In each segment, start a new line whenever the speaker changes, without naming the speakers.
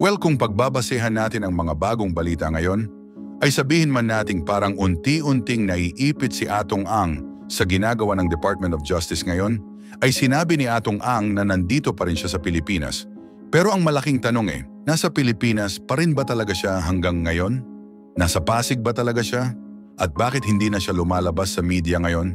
Well, kung pagbabasehan natin ang mga bagong balita ngayon, ay sabihin man nating parang unti-unting naiipit si Atong Ang sa ginagawa ng Department of Justice ngayon, ay sinabi ni Atong Ang na nandito pa rin siya sa Pilipinas. Pero ang malaking tanong nasa Pilipinas pa rin ba talaga siya hanggang ngayon? Nasa Pasig ba talaga siya? At bakit hindi na siya lumalabas sa media ngayon?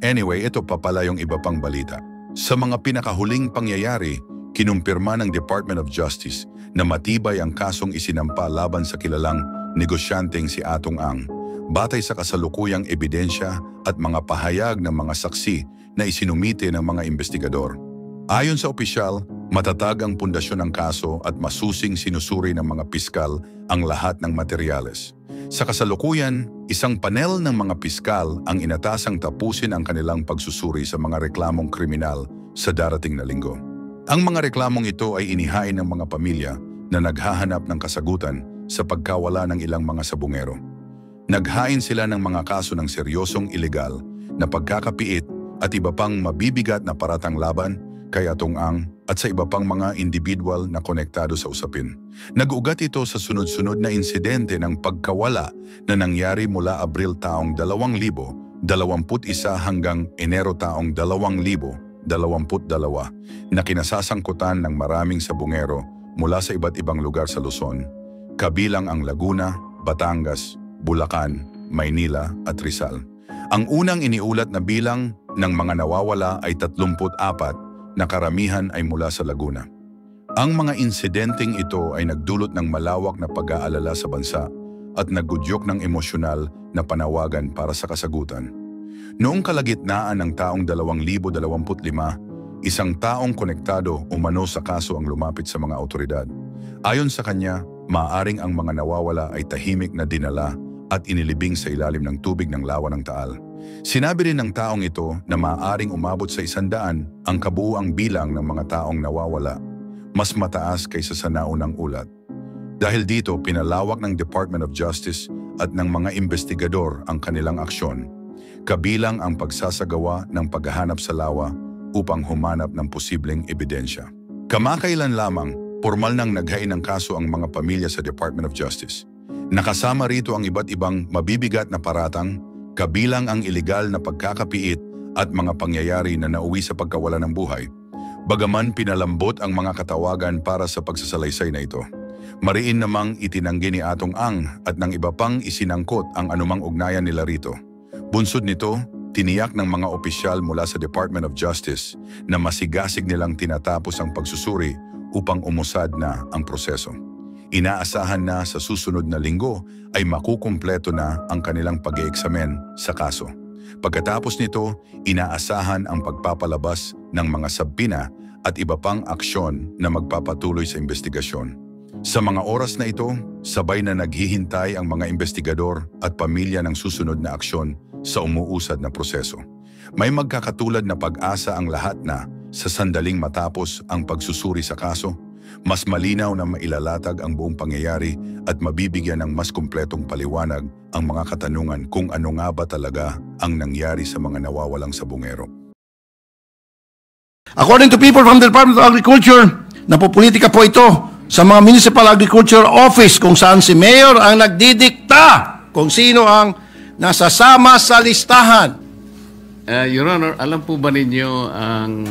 Anyway, ito pa pala yung iba pang balita. Sa mga pinakahuling pangyayari, kinumpirma ng Department of Justice na matibay ang kasong isinampa laban sa kilalang negosyanteng si Atong Ang, batay sa kasalukuyang ebidensya at mga pahayag ng mga saksi na isinumite ng mga investigador. Ayon sa opisyal, matatag ang pundasyon ng kaso at masusing sinusuri ng mga piskal ang lahat ng materyales. Sa kasalukuyan, isang panel ng mga piskal ang inatasang tapusin ang kanilang pagsusuri sa mga reklamong kriminal sa darating na linggo. Ang mga reklamong ito ay inihain ng mga pamilya na naghahanap ng kasagutan sa pagkawala ng ilang mga sabungero. Naghain sila ng mga kaso ng seryosong ilegal na pagkakapiit at iba pang mabibigat na paratang laban kay Atong Ang at sa iba pang mga individual na konektado sa usapin. Nag-ugat ito sa sunod-sunod na insidente ng pagkawala na nangyari mula Abril taong 2021 hanggang Enero taong 2022 na kinasasangkutan ng maraming sabungero mula sa iba't ibang lugar sa Luzon, kabilang ang Laguna, Batangas, Bulacan, Maynila at Rizal. Ang unang iniulat na bilang ng mga nawawala ay 34 na karamihan ay mula sa Laguna. Ang mga insidenteng ito ay nagdulot ng malawak na pag-aalala sa bansa at naggudyok ng emosyonal na panawagan para sa kasagutan. Noong kalagitnaan ng taong 2025, isang taong konektado umano sa kaso ang lumapit sa mga awtoridad. Ayon sa kanya, maaaring ang mga nawawala ay tahimik na dinala at inilibing sa ilalim ng tubig ng lawa ng Taal. Sinabi rin ng taong ito na maaaring umabot sa 100 ang kabuuang bilang ng mga taong nawawala, mas mataas kaysa sa naunang ulat. Dahil dito, pinalawak ng Department of Justice at ng mga investigador ang kanilang aksyon, kabilang ang pagsasagawa ng paghahanap sa lawa upang humanap ng posibleng ebidensya. Kamakailan lamang, formal nang naghain ng kaso ang mga pamilya sa Department of Justice. Nakasama rito ang iba't ibang mabibigat na paratang, kabilang ang ilegal na pagkakapiit at mga pangyayari na nauwi sa pagkawala ng buhay. Bagaman pinalambot ang mga katawagan para sa pagsasalaysay na ito, mariin namang itinanggi ni Atong Ang at ng iba pang isinangkot ang anumang ugnayan nila rito. Bunsod nito, tiniyak ng mga opisyal mula sa Department of Justice na masigasig nilang tinatapos ang pagsusuri upang umusad na ang proseso. Inaasahan na sa susunod na linggo ay makukumpleto na ang kanilang pag-eeksamen sa kaso. Pagkatapos nito, inaasahan ang pagpapalabas ng mga sabina at iba pang aksyon na magpapatuloy sa investigasyon. Sa mga oras na ito, sabay na naghihintay ang mga investigador at pamilya ng susunod na aksyon sa umuusad na proseso. May magkakatulad na pag-asa ang lahat na sa sandaling matapos ang pagsusuri sa kaso, mas malinaw na mailalatag ang buong pangyayari at mabibigyan ng mas kumpletong paliwanag ang mga katanungan kung ano nga ba talaga ang nangyari sa mga nawawalang sabungero.
According to people from the Department of Agriculture, napopolitika po ito sa mga Municipal Agriculture Office kung saan si Mayor ang nagdidikta kung sino ang nasasama sa listahan.
Your Honor, alam po ba ninyo ang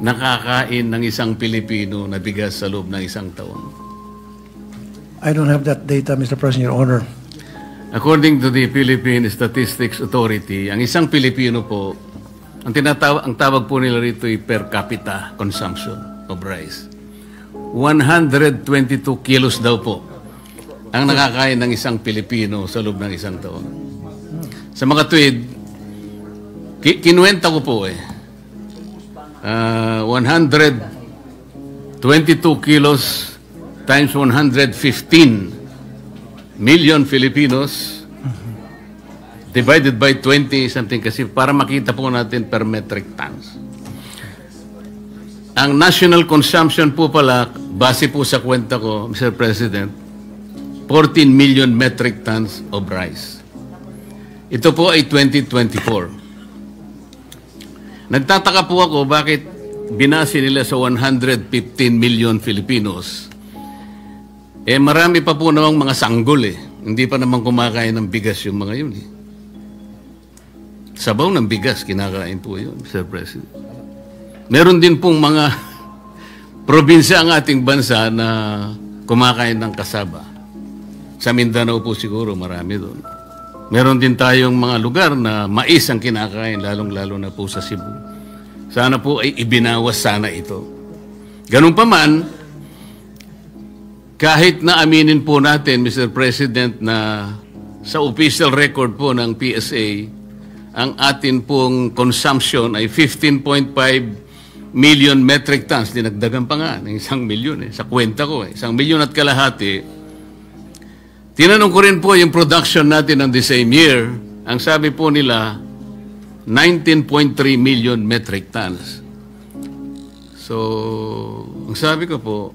nakakain ng isang Pilipino na bigas sa loob ng isang taon?
I don't have that data, Mr. President, Your Honor.
According to the Philippine Statistics Authority, ang isang Pilipino po, ang tawag po nila rito ay per capita consumption of rice. 122 kilos daw po ang nakakain ng isang Pilipino sa loob ng isang taon. Sa mga tweed, kinuwenta ko po 122 kilos times 115 million Filipinos divided by 20 something kasi para makita po natin per metric tons. Ang national consumption po pala, base po sa kwenta ko, Mr. President, 14 million metric tons of rice. Ito po ay 2024. Nagtataka po ako bakit binase nila sa 115 million Filipinos, marami pa po namang mga sanggol Hindi pa naman kumakain ng bigas yung mga yun Sabaw ng bigas, kinakain po yun, Mr. President. Meron din pong mga probinsya ang ating bansa na kumakain ng kasaba. Sa Mindanao po siguro, marami doon. Meron din tayong mga lugar na mais ang kinakain, lalong-lalo na po sa Cebu. Sana po ay ibinawas sana ito. Ganun pa man, kahit na aminin po natin, Mr. President, na sa official record po ng PSA, ang atin pong consumption ay 15.5 million metric tons. Dinagdagan pa nga ng 1 milyon Sa kwenta ko 1 milyon at kalahati. Tinanong ko rin po yung production natin ng the same year. Ang sabi po nila, 19.3 million metric tons. So, ang sabi ko po,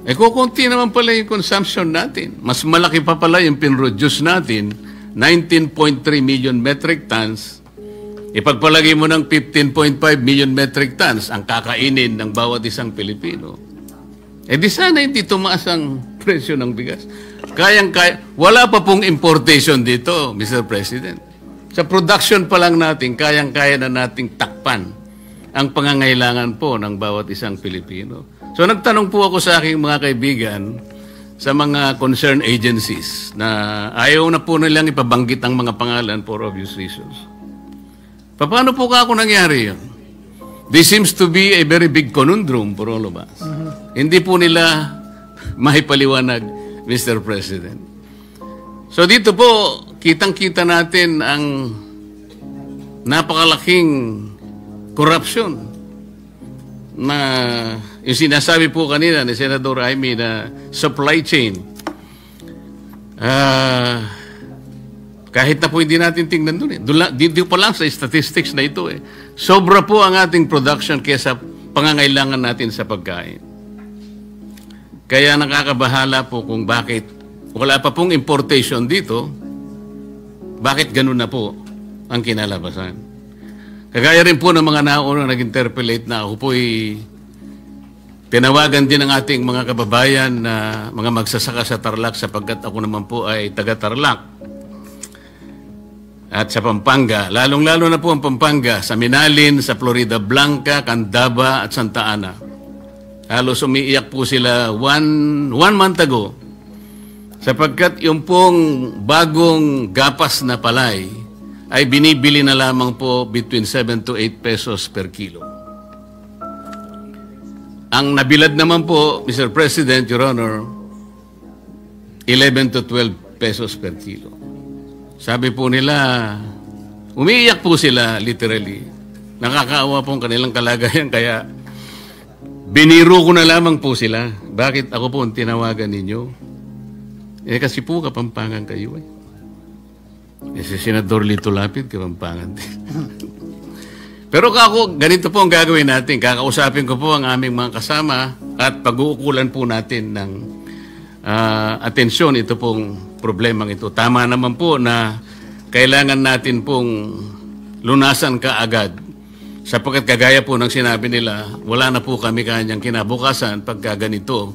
kukunti naman pala yung consumption natin. Mas malaki pa pala yung pinroduce natin, 19.3 million metric tons. Ipagpalagay mo ng 15.5 million metric tons ang kakainin ng bawat isang Pilipino. Di sana hindi tumaas ang presyo ng bigas. Wala pa pong importation dito, Mr. President. Sa production pa lang natin, kayang-kaya na nating takpan ang pangangailangan po ng bawat isang Pilipino. So nagtanong po ako sa aking mga kaibigan sa mga concerned agencies na ayaw na po nilang ipabanggit ang mga pangalan for obvious reasons. Paano po ako nangyari yun? This seems to be a very big conundrum for all of us. Hindi po nila mahipaliwanag, Mr. President. So dito po, kitang-kita natin ang napakalaking corruption na yung sinasabi po kanina ni Senador Jaime na supply chain. Kahit na po hindi natin tingnan doon Dito pa lang sa statistics na ito Sobra po ang ating production kaysa pangangailangan natin sa pagkain. Kaya nakakabahala po kung bakit wala pa pong importation dito, bakit ganun na po ang kinalabasan. Kagaya rin po ng mga naunang nag-interpellate na ako po'y tinawagan din ng ating mga kababayan na mga magsasaka sa Tarlac sapagkat ako naman po ay taga-Tarlac. At sa Pampanga, lalong-lalo na po ang Pampanga, sa Minalin, sa Florida Blanca, Candaba at Santa Ana. Halos umiiyak po sila one month ago sapagkat yung pong bagong gapas na palay ay binibili na lamang po between 7 to 8 pesos per kilo. Ang nabilad naman po, Mr. President, Your Honor, 11 to 12 pesos per kilo. Sabi po nila, umiiyak po sila literally. Nakakaawa po ang kanilang kalagayan kaya biniro ko na lamang po sila. Bakit ako po ang tinawagan ninyo? Kasi po Kapampangan kayo si Senador Lito Lapid, Kapampangan din. Pero ganito po ang gagawin natin. Kakausapin ko po ang aming mga kasama at pag-uukulan po natin ng atensyon ito pong problemang ito. Tama naman po na kailangan natin pong lunasan kaagad. Sapagkat kagaya po ng sinabi nila, wala na po kami kanyang kinabukasan pagka ganito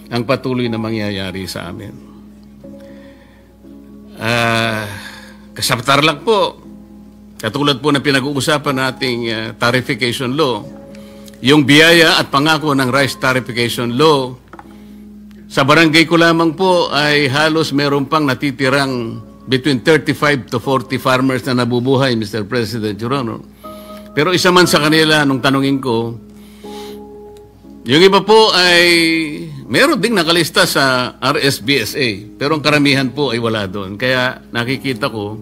ang patuloy na mangyayari sa amin. Sa Tarlac po, katulad po na pinag-uusapan nating tarification law, yung biyaya at pangako ng rice tarification law, sa barangay ko lamang po ay halos meron pang natitirang between 35 to 40 farmers na nabubuhay, Mr. President, Your Honor. Pero isa man sa kanila, nung tanungin ko, yung iba po ay meron ding nakalista sa RSBSA, pero ang karamihan po ay wala doon. Kaya nakikita ko,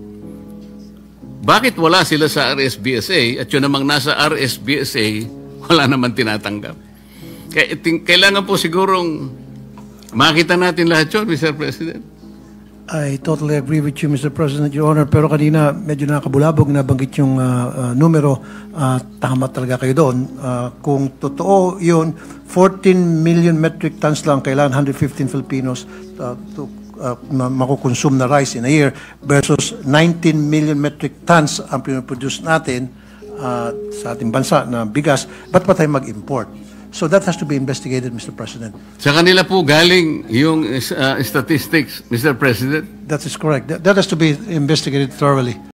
bakit wala sila sa RSBSA at yun namang nasa RSBSA, wala naman tinatanggap. Kaya kailangan po sigurong makita natin lahat yun, Mr. President.
I totally agree with you, Mr. President, Your Honor. Pero kanina, medyo nakabulabog, nabanggit yung numero. Tama talaga kayo doon. Kung totoo yun, 14 million metric tons lang kailangan 115 Filipinos to makukonsume na rice in a year versus 19 million metric tons ang pinoproduce natin. sa ating bansa na bigas, ba't pa tayo mag-import? So that has to be investigated, Mr. President.
Sa kanila po galing yung statistics, Mr. President.
That is correct. That has to be investigated thoroughly.